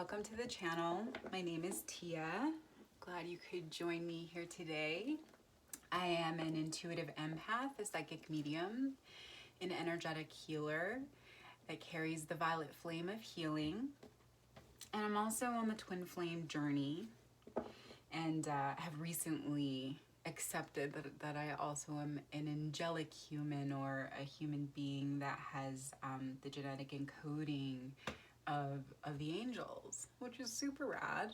welcome to the channel. My name is Tia. Glad you could join me here today. I am an intuitive empath, a psychic medium, an energetic healer that carries the violet flame of healing. And I'm also on the twin flame journey and have recently accepted that I also am an angelic human, or a human being that has the genetic encoding of the angels, which is super rad.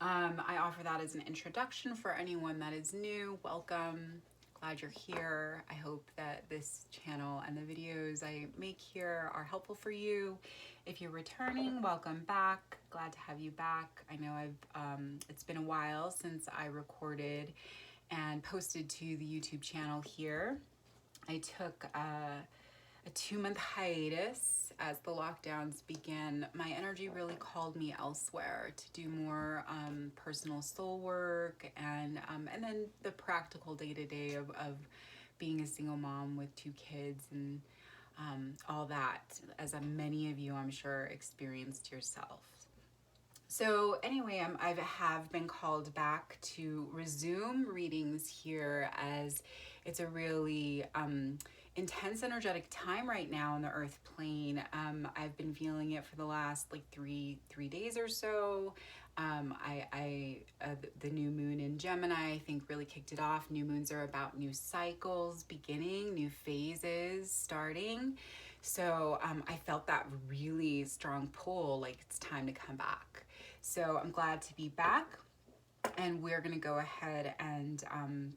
I offer that as an introduction for anyone that is new. Welcome. Glad you're here. I hope that this channel and the videos I make here are helpful for you. If you're returning, welcome back. Glad to have you back. I know it's been a while since I recorded and posted to the YouTube channel here. I took a 2-month hiatus as the lockdowns began. My energy really called me elsewhere to do more personal soul work, and then the practical day-to-day of being a single mom with 2 kids and all that, as many of you I'm sure experienced yourself. So anyway, I have been called back to resume readings here, as it's a really intense energetic time right now on the earth plane. I've been feeling it for the last like three days or so. The new moon in Gemini, I think, really kicked it off. New moons are about new cycles beginning, new phases starting. So I felt that really strong pull, like it's time to come back. So I'm glad to be back. And we're gonna go ahead and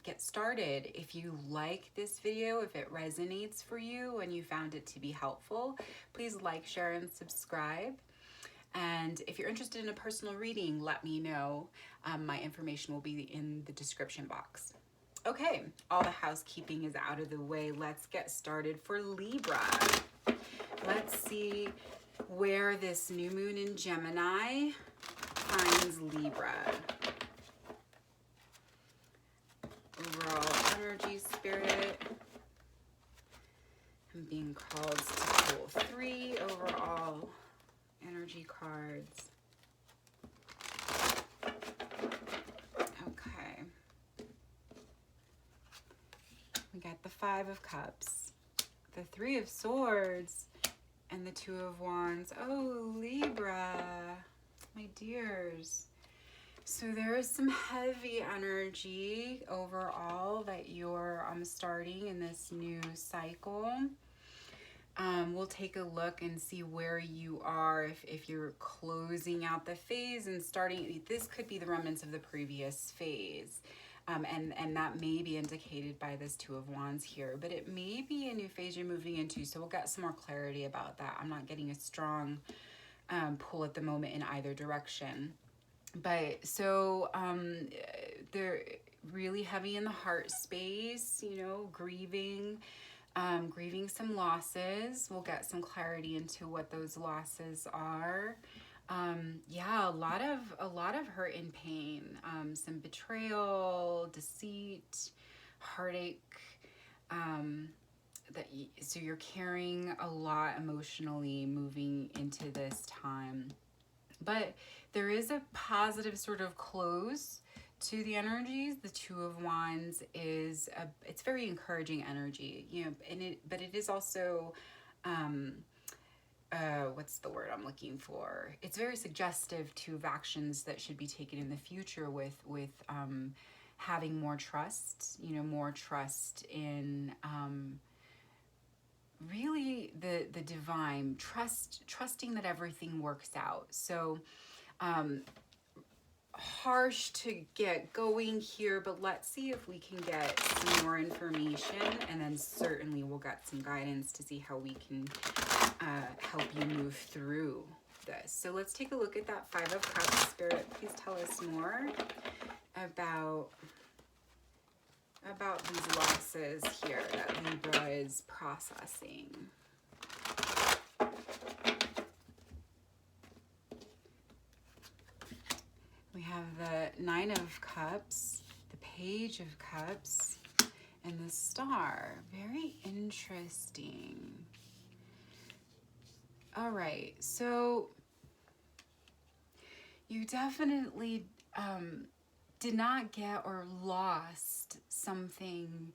get started. If you like this video, if it resonates for you and you found it to be helpful, please like, share, and subscribe. And if you're interested in a personal reading, let me know. My information will be in the description box. Okay, all the housekeeping is out of the way. Let's get started for Libra. Let's see where this new moon in Gemini finds Libra. Overall energy, spirit. I'm being called to pull 3 overall energy cards. Okay. We got the 5 of Cups, the 3 of Swords, and the 2 of Wands. Oh, Libra, my dears. So there is some heavy energy overall that you're starting in this new cycle. We'll take a look and see where you are, if you're closing out the phase and starting. This could be the remnants of the previous phase. And that may be indicated by this 2 of Wands here, but it may be a new phase you're moving into. So we'll get some more clarity about that. I'm not getting a strong pull at the moment in either direction. But so they're really heavy in the heart space, you know, grieving some losses. We'll get some clarity into what those losses are. Yeah, a lot of hurt and pain, some betrayal, deceit, heartache. So you're carrying a lot emotionally moving into this time. But there is a positive sort of close to the energies. The 2 of Wands is it's very encouraging energy, you know, but it is also what's the word I'm looking for? It's very suggestive of actions that should be taken in the future with having more trust, you know, more trust in really the divine, trusting that everything works out. So harsh to get going here, but let's see if we can get some more information, and then certainly we'll get some guidance to see how we can help you move through this. So let's take a look at that 5 of Cups. Spirit, please tell us more about these losses here that Libra is processing. We have the 9 of Cups, the Page of Cups, and the Star. Very interesting. All right, so you definitely did not get or lost something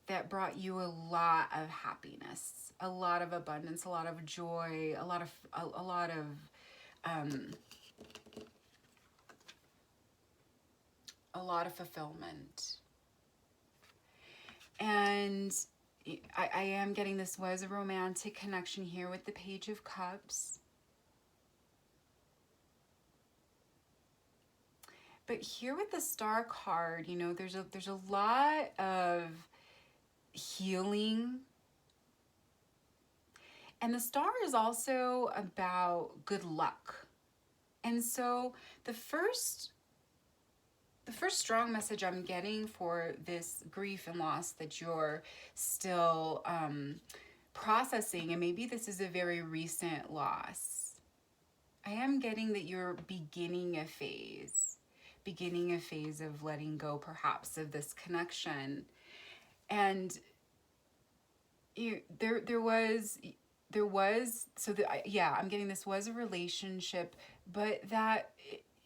that brought you a lot of happiness, a lot of abundance, a lot of joy, a lot of fulfillment. And I am getting this was a romantic connection here with the Page of Cups. But here with the Star card, you know, there's a lot of healing. And the Star is also about good luck. And so the first strong message I'm getting for this grief and loss that you're still processing, and maybe this is a very recent loss, I am getting that you're beginning a phase of letting go, perhaps, of this connection. And there was I'm getting this was a relationship, but that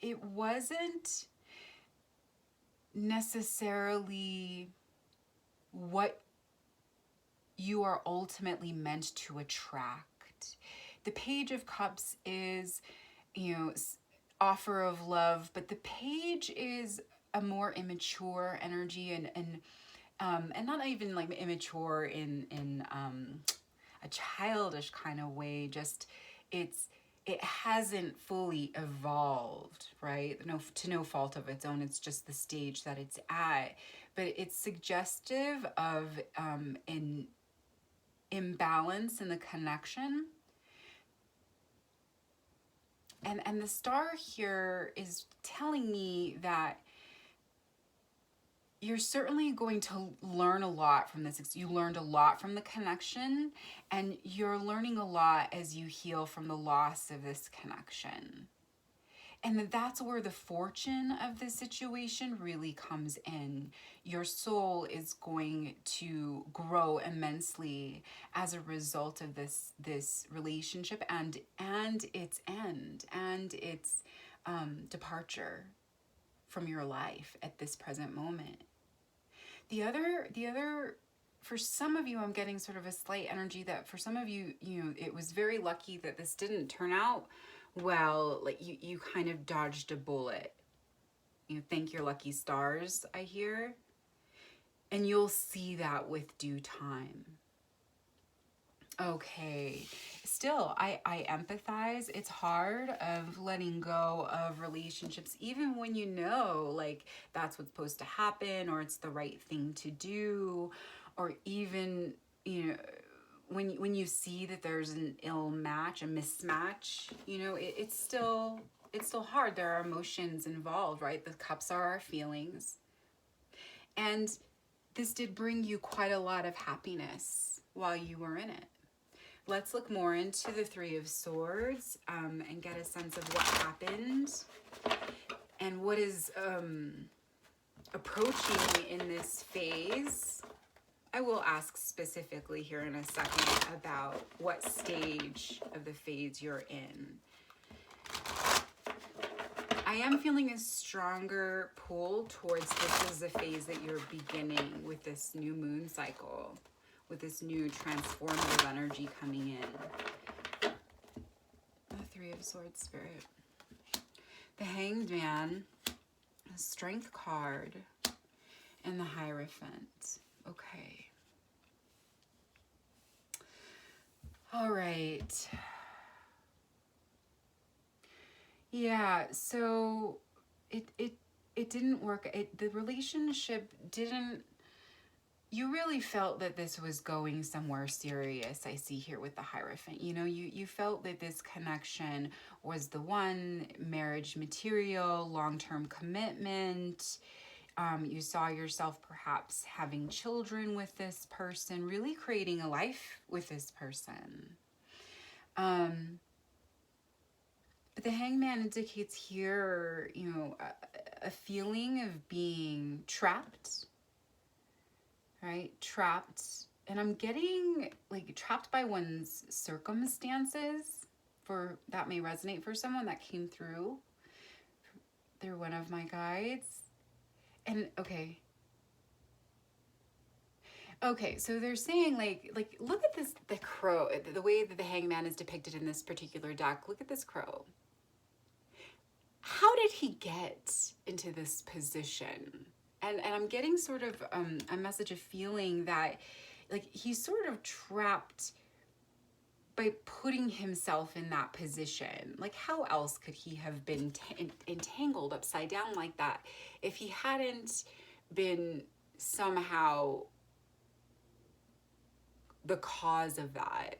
it wasn't necessarily what you are ultimately meant to attract. The Page of Cups is, you know, offer of love, but the Page is a more immature energy, and not even like immature in a childish kind of way. Just it hasn't fully evolved, right? To no fault of its own. It's just the stage that it's at. But it's suggestive of an imbalance in the connection. And the Star here is telling me that you're certainly going to learn a lot from this. You learned a lot from the connection, and you're learning a lot as you heal from the loss of this connection. And that's where the fortune of this situation really comes in. Your soul is going to grow immensely as a result of this relationship and its end and its departure from your life at this present moment. The other, for some of you, I'm getting sort of a slight energy that for some of you, you know, it was very lucky that this didn't turn out well. Like you kind of dodged a bullet. You know, thank your lucky stars, I hear. And you'll see that with due time. Okay. Still, I empathize. It's hard of letting go of relationships, even when you know, like, that's what's supposed to happen, or it's the right thing to do, or even, you know, when you see that there's an ill match, a mismatch, you know, it's still hard. There are emotions involved, right? The cups are our feelings. And this did bring you quite a lot of happiness while you were in it. Let's look more into the Three of Swords and get a sense of what happened and what is approaching in this phase. I will ask specifically here in a second about what stage of the phase you're in. I am feeling a stronger pull towards this is the phase that you're beginning with this new moon cycle, with this new transformative energy coming in. The Three of Swords, Spirit. The Hanged Man, the Strength card, and the Hierophant. Okay. All right. Yeah, so it didn't work. The relationship didn't, you really felt that this was going somewhere serious. I see here with the Hierophant. You know, you felt that this connection was the one, marriage material, long-term commitment. You saw yourself perhaps having children with this person, really creating a life with this person. But the Hangman indicates here, you know, a feeling of being trapped, right? Trapped. And I'm getting like trapped by one's circumstances. That may resonate for someone that came through. through one of my guides. And okay, so they're saying like look at this, the crow, the way that the hangman is depicted in this particular deck. Look at this crow. How did he get into this position? And I'm getting sort of a message of feeling that like he's sort of trapped by putting himself in that position. Like how else could he have been entangled upside down like that if he hadn't been somehow the cause of that,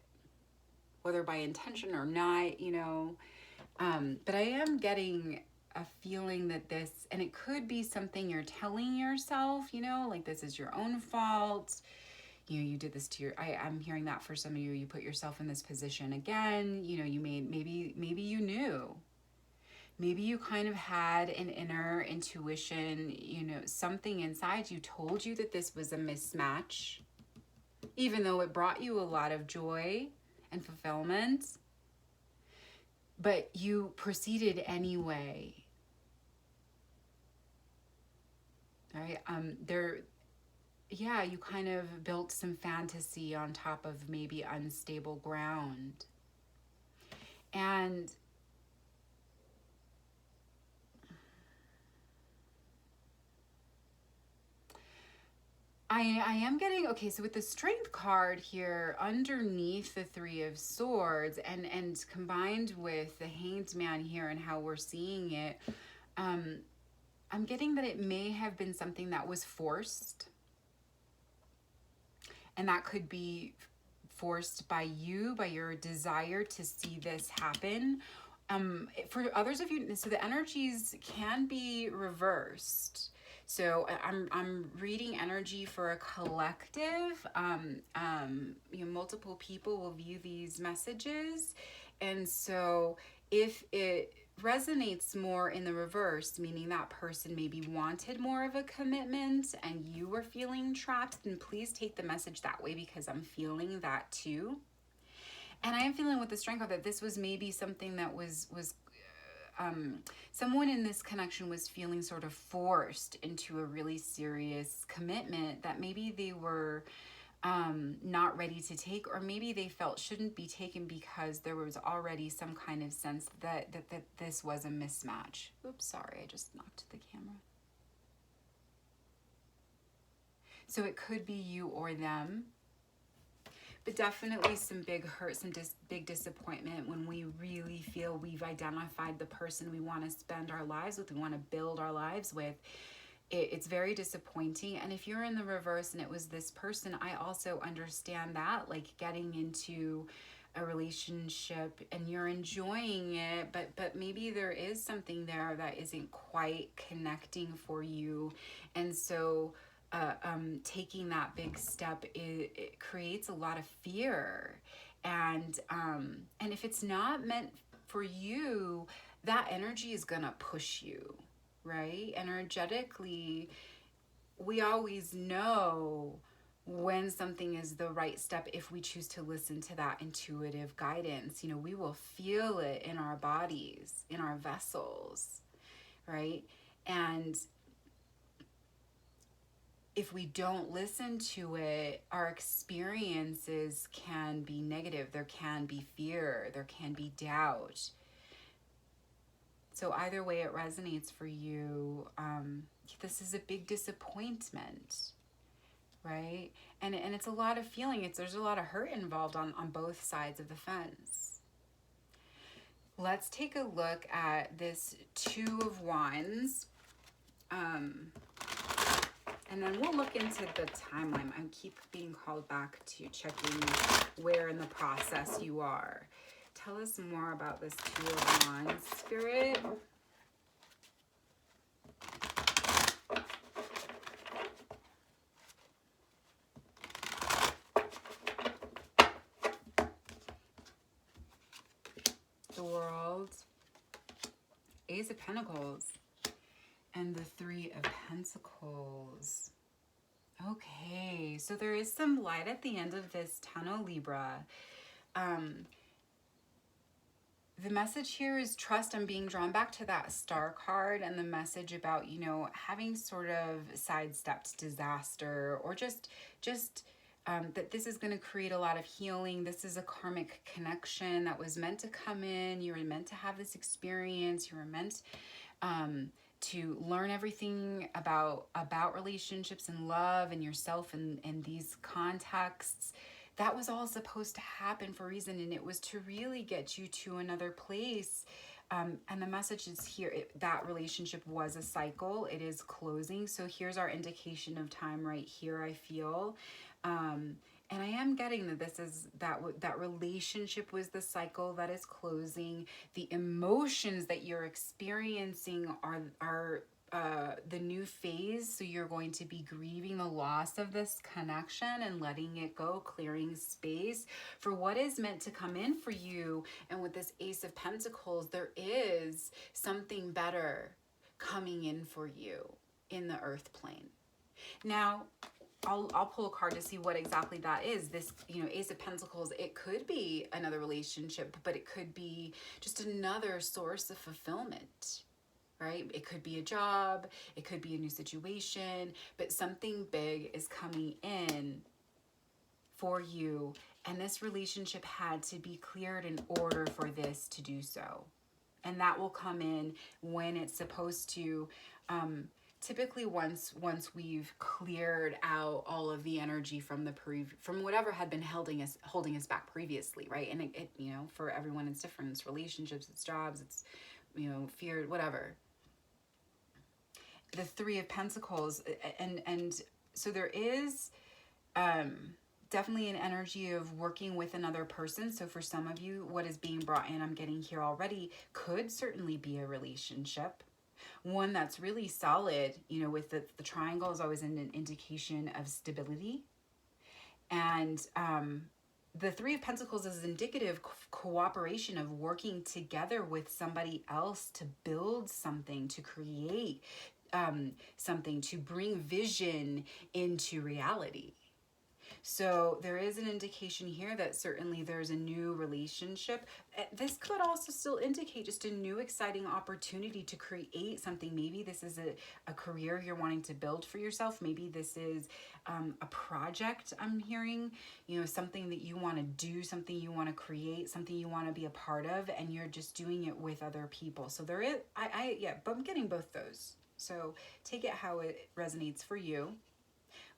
whether by intention or not, you know. But I am getting a feeling that this, and it could be something you're telling yourself, you know, like this is your own fault. You know, you did this to I'm hearing that for some of you put yourself in this position again. You know, you maybe you knew. Maybe you kind of had an inner intuition, you know, something inside you told you that this was a mismatch, even though it brought you a lot of joy and fulfillment. But you proceeded anyway. Right? You kind of built some fantasy on top of maybe unstable ground. And I am getting, okay, so with the Strength card here, underneath the Three of Swords, and combined with the Hanged Man here and how we're seeing it, I'm getting that it may have been something that was forced. And that could be forced by you, by your desire to see this happen. For others of you, so the energies can be reversed. So I'm reading energy for a collective. Multiple people will view these messages. And so if it resonates more in the reverse, meaning that person maybe wanted more of a commitment and you were feeling trapped, then please take the message that way, because I'm feeling that too. And I am feeling with the Strength that this was maybe something that was someone in this connection was feeling sort of forced into a really serious commitment that maybe they were not ready to take, or maybe they felt shouldn't be taken because there was already some kind of sense that this was a mismatch. Oops, sorry, I just knocked the camera. So it could be you or them. But definitely some big hurt, some big disappointment when we really feel we've identified the person we want to spend our lives with, we want to build our lives with. It's very disappointing. And if you're in the reverse and it was this person, I also understand that, like getting into a relationship and you're enjoying it, but maybe there is something there that isn't quite connecting for you. And so taking that big step, it creates a lot of fear. And if it's not meant for you, that energy is gonna push you, right? Energetically, we always know when something is the right step if we choose to listen to that intuitive guidance. You know, we will feel it in our bodies, in our vessels, right? And if we don't listen to it, our experiences can be negative. There can be fear. There can be doubt. So either way it resonates for you, this is a big disappointment, right? And it's a lot of feeling. There's a lot of hurt involved on both sides of the fence. Let's take a look at this Two of Wands. And then we'll look into the timeline. I keep being called back to checking where in the process you are. Tell us more about this Two of Wands, Spirit. The World, Ace of Pentacles, and the Three of Pentacles. Okay, so there is some light at the end of this tunnel, Libra. the message here is trust. I'm being drawn back to that star card and the message about, you know, having sort of sidestepped disaster, or just that this is going to create a lot of healing. This is a karmic connection that was meant to come in. You were meant to have this experience. You were meant to learn everything about relationships and love and yourself and these contexts. That was all supposed to happen for a reason, and it was to really get you to another place. And the message is here, that relationship was a cycle. It is closing. So here's our indication of time right here, I feel. And I am getting that this is that relationship was the cycle that is closing. The emotions that you're experiencing are the new phase. So you're going to be grieving the loss of this connection and letting it go, clearing space for what is meant to come in for you. And with this Ace of Pentacles, there is something better coming in for you in the earth plane. Now, I'll pull a card to see what exactly that is. This, you know, Ace of Pentacles, it could be another relationship, but it could be just another source of fulfillment, right? It could be a job, it could be a new situation, but something big is coming in for you. And this relationship had to be cleared in order for this to do so. And that will come in when it's supposed to. Typically, once we've cleared out all of the energy from from whatever had been holding us back previously, right? And it you know, for everyone it's different. It's relationships, it's jobs, it's, you know, fear, whatever. The Three of Pentacles, and so there is definitely an energy of working with another person. So for some of you, what is being brought in, I'm getting here already, could certainly be a relationship. One that's really solid, you know, with the triangle is always an indication of stability. And the Three of Pentacles is indicative cooperation of working together with somebody else to build something, to create something, to bring vision into reality. So there is an indication here that certainly there's a new relationship. This could also still indicate just a new exciting opportunity to create something. Maybe this is a career you're wanting to build for yourself. Maybe this is a project I'm hearing, you know, something that you want to do, something you want to create, something you want to be a part of, and you're just doing it with other people. So there is, yeah, but I'm getting both those. So take it how it resonates for you.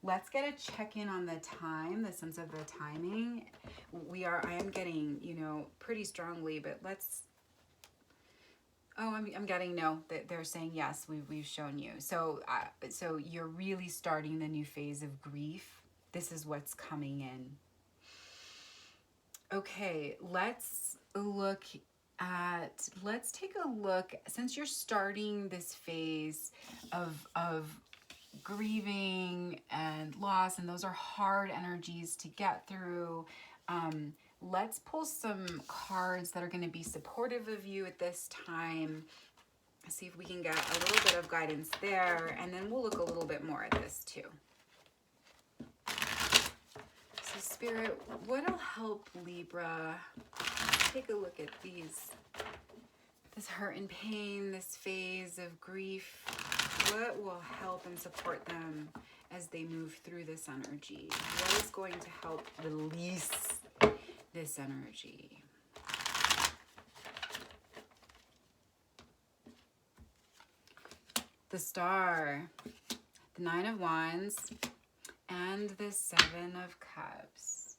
Let's get a check-in on the time, the sense of the timing. I am getting, you know, pretty strongly, but let's, I'm getting no, that they're saying yes, we've shown you. So, so you're really starting the new phase of grief. This is what's coming in. Okay, let's take a look, since you're starting this phase of grieving and loss, and those are hard energies to get through. Let's pull some cards that are going to be supportive of you at this time. See if we can get a little bit of guidance there, and then we'll look a little bit more at this too. So Spirit, what'll help Libra? Take a look at this hurt and pain, this phase of grief. What will help and support them as they move through this energy? What is going to help release this energy? The Star, the Nine of Wands, and the Seven of Cups.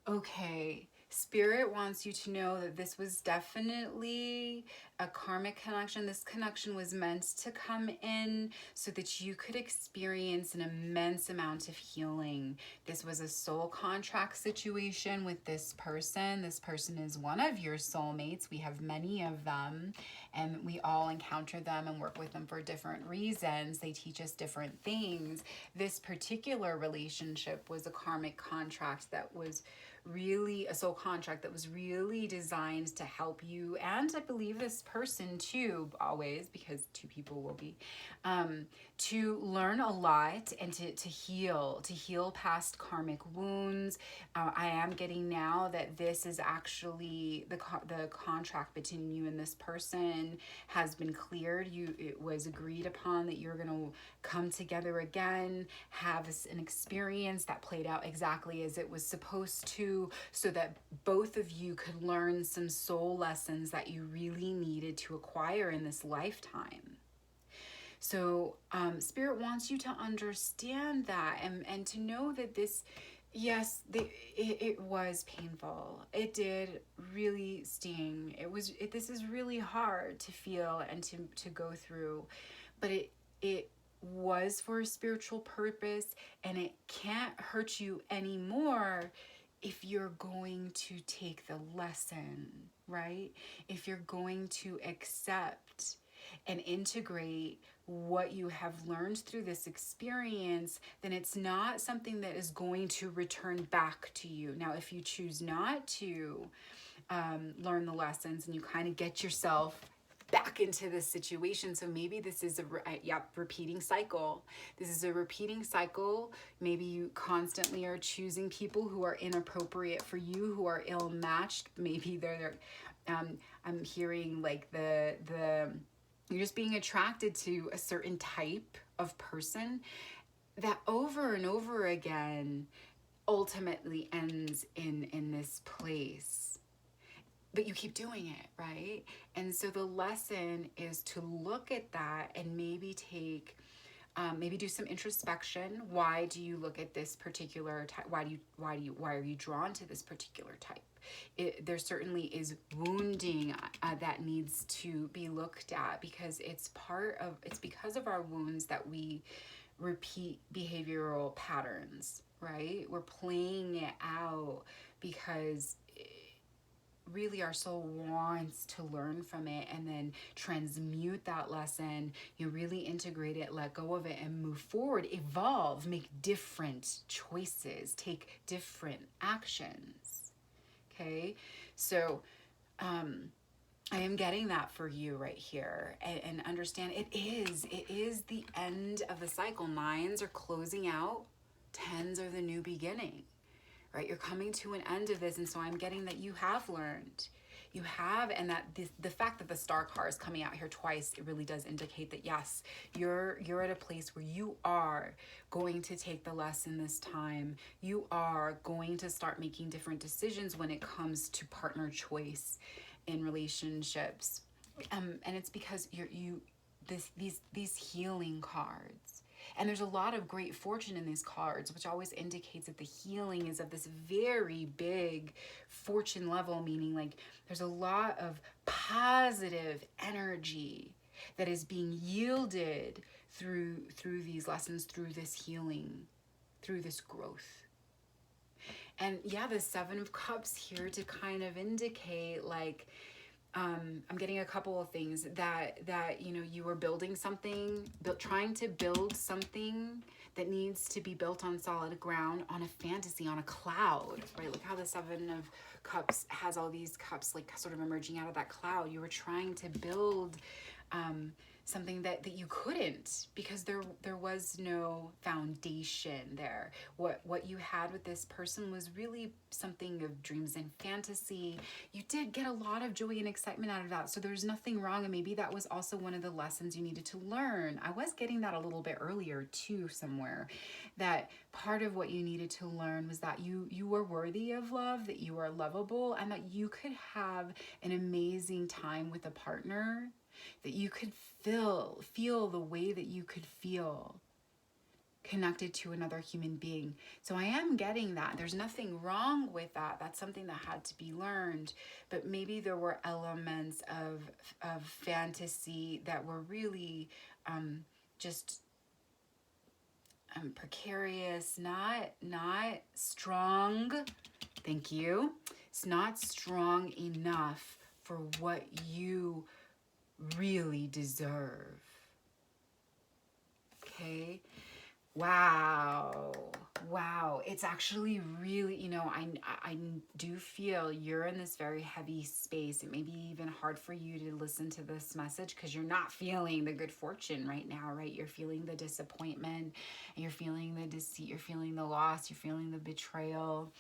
Okay. Spirit wants you to know that this was definitely a karmic connection. This connection was meant to come in so that you could experience an immense amount of healing. This was a soul contract situation with this person. This person is one of your soulmates. We have many of them, and we all encounter them and work with them for different reasons. They teach us different things. This particular relationship was a karmic contract that was really a soul contract that was really designed to help you, and I believe this person too, always, because two people will be, to learn a lot and to heal past karmic wounds. I am getting now that this is actually the contract between you and this person has been cleared. It was agreed upon that you're going to come together again, have an experience that played out exactly as it was supposed to, so that both of you could learn some soul lessons that you really needed to acquire in this lifetime. So Spirit wants you to understand that, and to know that this, yes, it was painful. It did really sting. This is really hard to feel and to go through, but it was for a spiritual purpose, and it can't hurt you anymore if you're going to take the lesson, right? If you're going to accept and integrate what you have learned through this experience, then it's not something that is going to return back to you. Now, if you choose not to learn the lessons, and you kind of get yourself back into this situation, so maybe this is a repeating cycle. This is a repeating cycle. Maybe you constantly are choosing people who are inappropriate for you, who are ill-matched. Maybe they're I'm hearing like the you're just being attracted to a certain type of person that over and over again ultimately ends in this place. But you keep doing it, right? And so the lesson is to look at that and maybe maybe do some introspection. Why do you look at this particular type? Why are you drawn to this particular type? There certainly is wounding that needs to be looked at, because it's because of our wounds that we repeat behavioral patterns, right? We're playing it out because really our soul wants to learn from it and then transmute that lesson, you really integrate it, let go of it, and move forward, evolve, make different choices, take different actions. Okay, so I am getting that for you right here, and understand it is the end of the cycle. Nines are closing out, tens are the new beginning. Right, you're coming to an end of this, and so I'm getting that you have learned. You have, and that the fact that the star car is coming out here twice, it really does indicate that yes, you're at a place where you are going to take the lesson this time. You are going to start making different decisions when it comes to partner choice in relationships, and it's because these healing cards. And there's a lot of great fortune in these cards, which always indicates that the healing is of this very big fortune level, meaning like there's a lot of positive energy that is being yielded through these lessons, through this healing, through this growth. And yeah, the Seven of Cups here to kind of indicate like, I'm getting a couple of things that you are building something, trying to build something that needs to be built on solid ground, on a fantasy, on a cloud, right? Look how the Seven of Cups has all these cups like sort of emerging out of that cloud. You were trying to build something that you couldn't, because there was no foundation there. What you had with this person was really something of dreams and fantasy. You did get a lot of joy and excitement out of that, so there's nothing wrong, and maybe that was also one of the lessons you needed to learn. I was getting that a little bit earlier too somewhere, that part of what you needed to learn was that you were worthy of love, that you are lovable, and that you could have an amazing time with a partner, that you could feel the way that you could feel connected to another human being. So I am getting that. There's nothing wrong with that. That's something that had to be learned. But maybe there were elements of fantasy that were really just precarious, not strong. Thank you. It's not strong enough for what you really deserve. Okay? Wow. Wow, it's actually really, you know, I do feel you're in this very heavy space. It may be even hard for you to listen to this message because you're not feeling the good fortune right now, right? You're feeling the disappointment, you're feeling the deceit, you're feeling the loss, you're feeling the betrayal.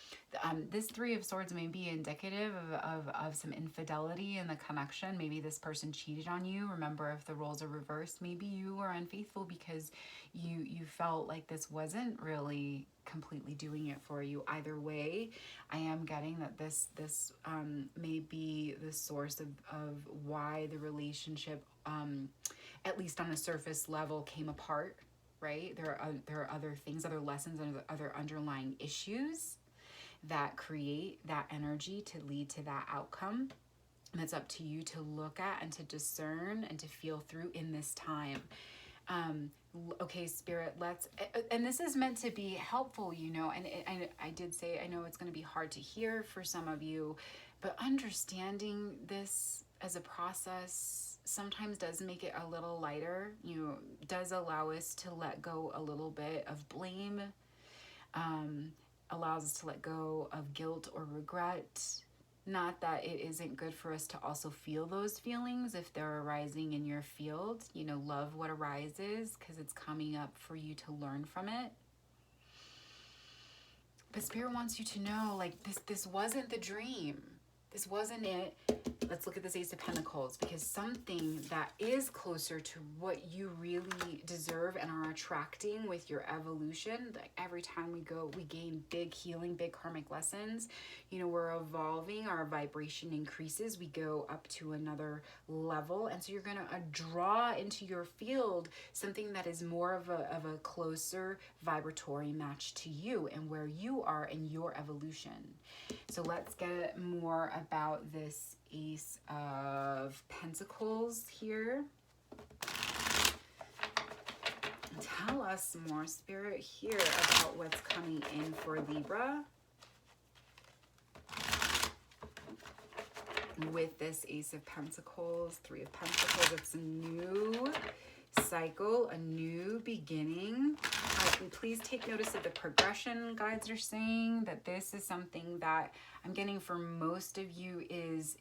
This Three of Swords may be indicative of some infidelity in the connection. Maybe this person cheated on you. Remember, if the roles are reversed, maybe you were unfaithful because you felt like this wasn't really completely doing it for you. Either way, I am getting that this may be the source of why the relationship, at least on a surface level, came apart, right? There are other things, other lessons, and other underlying issues that create that energy to lead to that outcome. And it's up to you to look at and to discern and to feel through in this time. Okay, Spirit, and this is meant to be helpful, you know, and I did say, I know it's going to be hard to hear for some of you, but understanding this as a process sometimes does make it a little lighter, you know, does allow us to let go a little bit of blame, allows us to let go of guilt or regret. Not that it isn't good for us to also feel those feelings if they're arising in your field. You know, love what arises because it's coming up for you to learn from it. But Spirit wants you to know, like, this wasn't the dream. This wasn't it. Let's look at this Ace of Pentacles, because something that is closer to what you really deserve and are attracting with your evolution. Like every time we gain big healing, big karmic lessons. You know, we're evolving, our vibration increases, we go up to another level. And so you're going to draw into your field something that is more of a closer vibratory match to you and where you are in your evolution. So let's get more about this Ace of Pentacles here. Tell us more, Spirit, here about what's coming in for Libra with this Ace of Pentacles, Three of Pentacles. It's a new cycle, a new beginning. Please take notice of the progression. Guides are saying that this is something that I'm getting for most of you is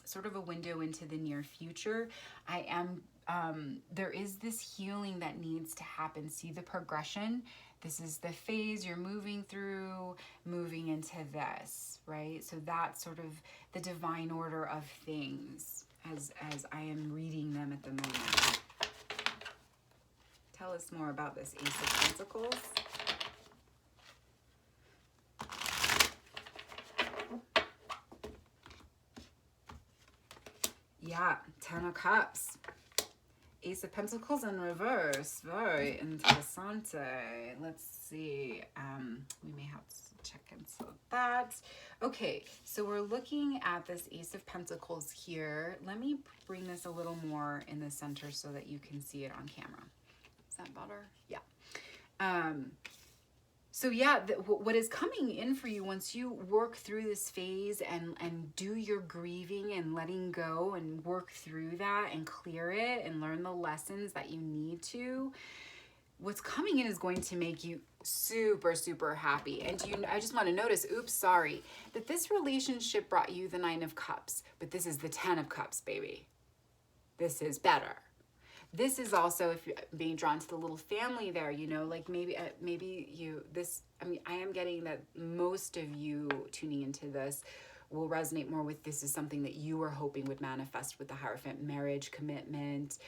sort of a window into the near future. There is this healing that needs to happen. See the progression? This is the phase you're moving through, moving into this, right? So that's sort of the divine order of things as I am reading them at the moment. Tell us more about this Ace of Pentacles. Yeah, Ten of Cups. Ace of Pentacles in reverse. Very interessante. Let's see. We may have to check into that. Okay, so we're looking at this Ace of Pentacles here. Let me bring this a little more in the center so that you can see it on camera. Is that better? Yeah. So yeah, what is coming in for you once you work through this phase and do your grieving and letting go and work through that and clear it and learn the lessons that you need to, what's coming in is going to make you super, super happy. And I just want to notice, that this relationship brought you the Nine of Cups, but this is the Ten of Cups, baby. This is better. This is also, if you're being drawn to the little family there, you know, like maybe I am getting that most of you tuning into this will resonate more with this is something that you were hoping would manifest with the Hierophant: marriage, commitment,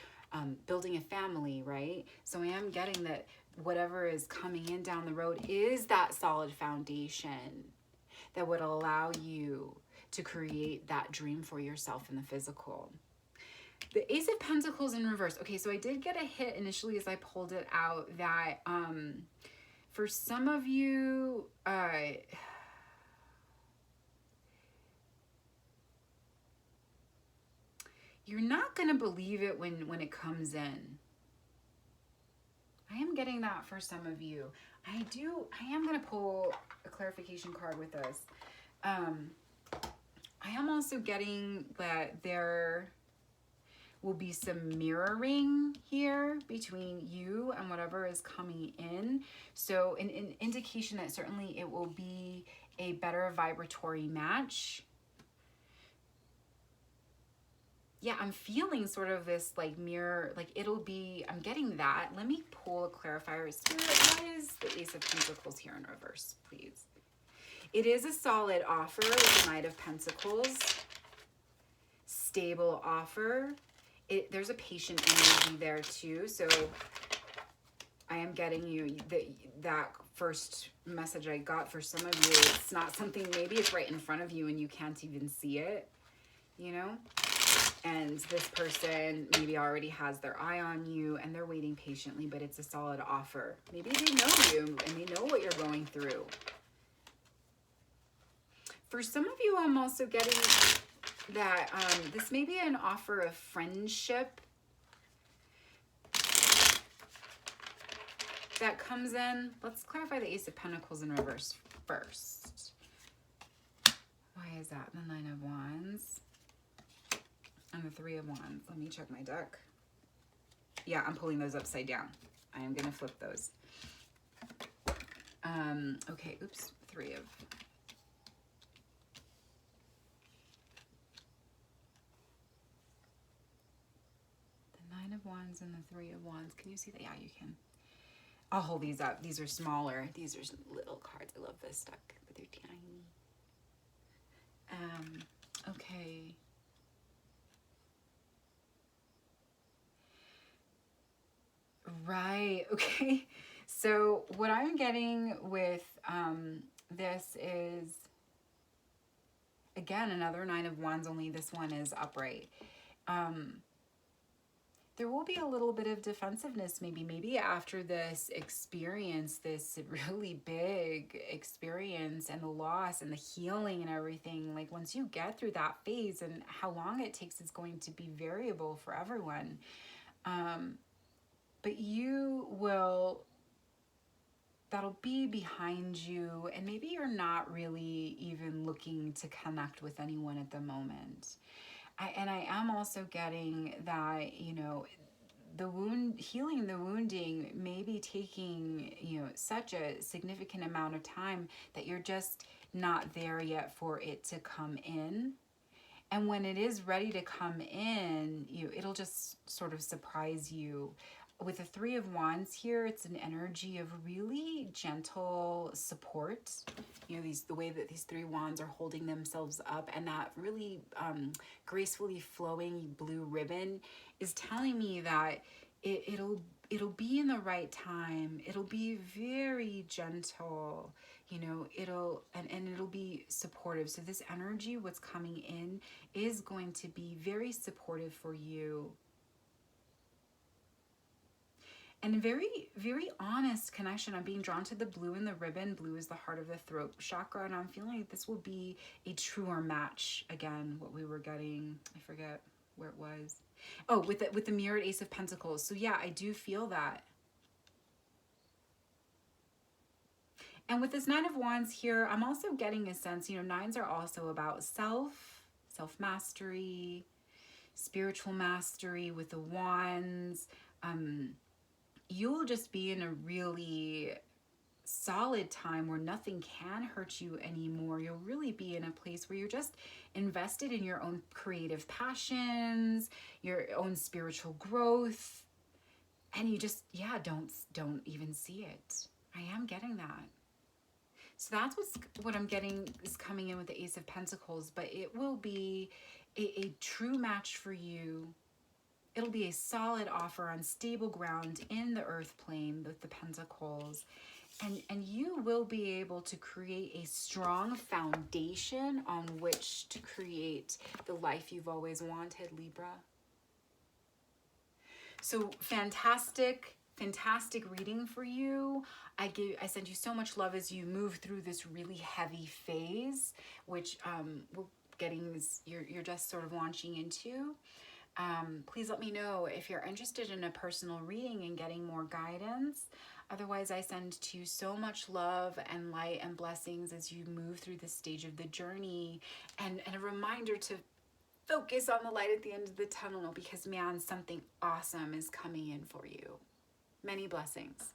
building a family, right? So I am getting that whatever is coming in down the road is that solid foundation that would allow you to create that dream for yourself in the physical. The Ace of Pentacles in reverse. Okay, so I did get a hit initially as I pulled it out that for some of you, you're not going to believe it when it comes in. I am getting that for some of you. I am going to pull a clarification card with this. I am also getting that will be some mirroring here between you and whatever is coming in. So an indication that certainly it will be a better vibratory match. Yeah, I'm feeling sort of this like mirror, like it'll be, I'm getting that. Let me pull a clarifier. Spirit, why is the Ace of Pentacles here in reverse, please? It is a solid offer with the Knight of Pentacles. Stable offer. There's a patient energy there too. So I am getting you that first message I got for some of you. It's not something, maybe it's right in front of you and you can't even see it, you know? And this person maybe already has their eye on you and they're waiting patiently, but it's a solid offer. Maybe they know you and they know what you're going through. For some of you, I'm also getting that this may be an offer of friendship that comes in. Let's clarify the Ace of Pentacles in reverse first. Why is that? The Nine of Wands and the Three of Wands. Let me check my deck. Yeah, I'm pulling those upside down. I am going to flip those. Okay, oops, the Nine of Wands and the Three of Wands. Can you see that? Yeah, you can. I'll hold these up. These are smaller. These are little cards. I love this deck, but they're tiny. Okay. Right. Okay. So what I'm getting with this is, again, another Nine of Wands, only this one is upright. There will be a little bit of defensiveness maybe after this experience, this really big experience and the loss and the healing and everything. Like once you get through that phase, and how long it takes is going to be variable for everyone. But you will, that'll be behind you, and maybe you're not really even looking to connect with anyone at the moment. I am also getting that, you know, the healing the wounding may be taking, you know, such a significant amount of time that you're just not there yet for it to come in. And when it is ready to come in, it'll just sort of surprise you. With the Three of Wands here, it's an energy of really gentle support. You know, the way that these three wands are holding themselves up, and that really gracefully flowing blue ribbon is telling me that it'll be in the right time. It'll be very gentle. You know, it'll be supportive. So this energy, what's coming in, is going to be very supportive for you. And very, very honest connection. I'm being drawn to the blue in the ribbon. Blue is the heart of the throat chakra. And I'm feeling like this will be a truer match. Again, what we were getting, I forget where it was. Oh, with the mirrored Ace of Pentacles. So yeah, I do feel that. And with this Nine of Wands here, I'm also getting a sense, you know, nines are also about self-mastery, spiritual mastery. With the wands, you'll just be in a really solid time where nothing can hurt you anymore. You'll really be in a place where you're just invested in your own creative passions, your own spiritual growth, and you just, yeah, don't even see it. I am getting that. So that's what I'm getting is coming in with the Ace of Pentacles, but it will be a true match for you. It'll be a solid offer on stable ground in the earth plane with the Pentacles. And you will be able to create a strong foundation on which to create the life you've always wanted, Libra. So fantastic reading for you. I send you so much love as you move through this really heavy phase, which we're getting this, you're just sort of launching into. Please let me know if you're interested in a personal reading and getting more guidance. Otherwise, I send to you so much love and light and blessings as you move through this stage of the journey. And a reminder to focus on the light at the end of the tunnel because, man, something awesome is coming in for you. Many blessings.